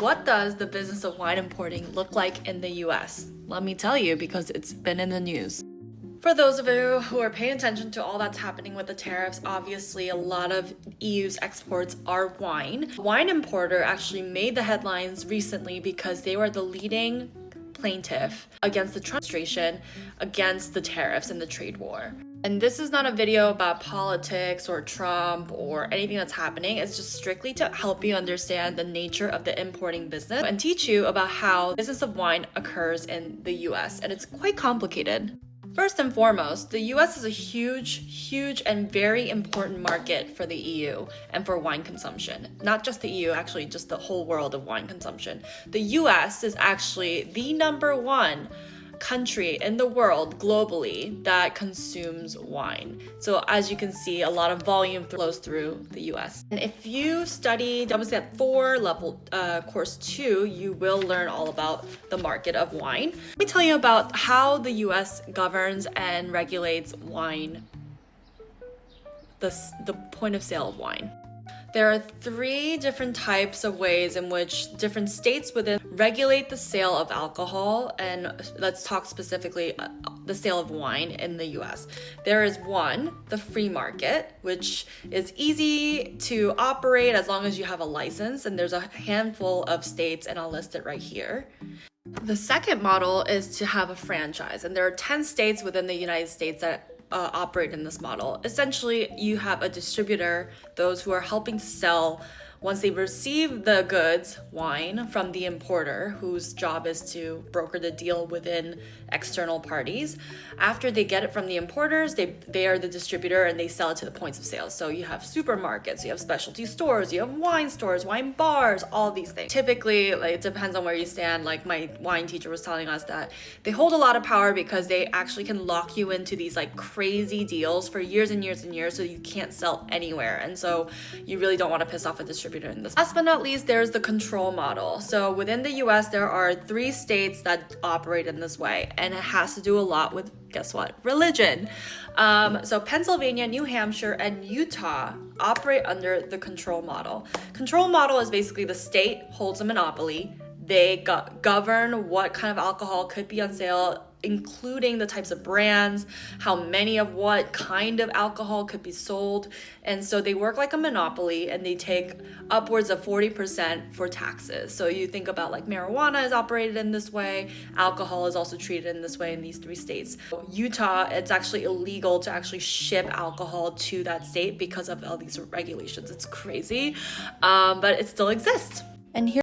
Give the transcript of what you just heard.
What does the business of wine importing look like in the US? Let me tell you, because it's been in the news. For those of you who are paying attention to all that's happening with the tariffs, obviously a lot of EU's exports are wine. Wine Importer actually made the headlines recently because they were the leading plaintiff against the Trump administration, against the tariffs and the trade war. And this is not a video about politics or Trump or anything that's happening. It's just strictly to help you understand the nature of the importing business and teach you about how the business of wine occurs in the US. And it's quite complicated. First and foremost, the US is a huge and very important market for the EU and for wine consumption. Not just the EU, actually just the whole world of wine consumption. The US is actually the #1 country in the world globally that consumes wine. So as you can see, a lot of volume flows through the US. And if you study WSET 4 level course 2, you will learn all about the market of wine. Let me tell you about how the US governs and regulates wine, the point of sale of wine. There are 3 different types of ways in which different states within regulate the sale of alcohol, and let's talk specifically the sale of wine in the US. There is 1, the free market, which is easy to operate as long as you have a license, and there's a handful of states, and I'll list it right here. The second model is to have a franchise, and there are 10 states within the United States that operate in this model. Essentially, you have a distributor, those who are helping to sell once they receive the goods, wine, from the importer, whose job is to broker the deal within external parties. After they get it from the importers, they are the distributor and they sell it to the points of sale. So you have supermarkets, you have specialty stores, you have wine stores, wine bars, all these things. Typically, it depends on where you stand. Like my wine teacher was telling us that they hold a lot of power because they actually can lock you into these crazy deals for years and years and years, so you can't sell anywhere. And so you really don't want to piss off a distributor in this. Last but not least, there's the control model. So within the US, there are 3 states that operate in this way, and it has to do a lot with, guess what? Religion. So Pennsylvania, New Hampshire, and Utah operate under the control model. Control model is basically the state holds a monopoly. They govern what kind of alcohol could be on sale, including the types of brands, how many of what kind of alcohol could be sold. And so they work like a monopoly, and they take upwards of 40% for taxes. So you think about marijuana is operated in this way, alcohol is also treated in this way in these 3 states. Utah, it's actually illegal to actually ship alcohol to that state because of all these regulations. It's crazy, but it still exists. And here